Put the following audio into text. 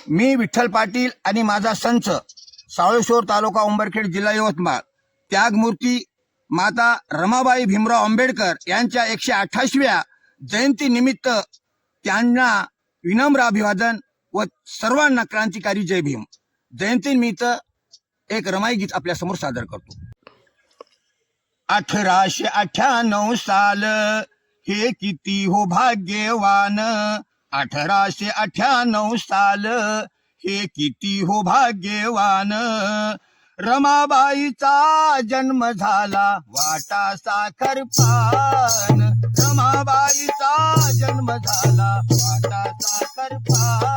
मी विठ्ठल पाटील आणि माझा संच सावळेश्वर तालुका उंबरखेड जिल्हा यवतमाळ त्यागमूर्ती माता रमाबाई भीमराव आंबेडकर यांच्या 128व्या जयंती निमित्त त्यांना विनम्र अभिवादन व सर्वांना क्रांतिकारी जय भीम. जयंतीनिमित्त एक रमाई गीत आपल्या समोर सादर करतो. 1898 साल हे किती हो भाग्यवान, 1898 साल हे किती हो भाग्यवान. रमाबाईचा जन्म झाला वाटा साखर पान, रमाबाईचा जन्म झाला वाटा साखर पान.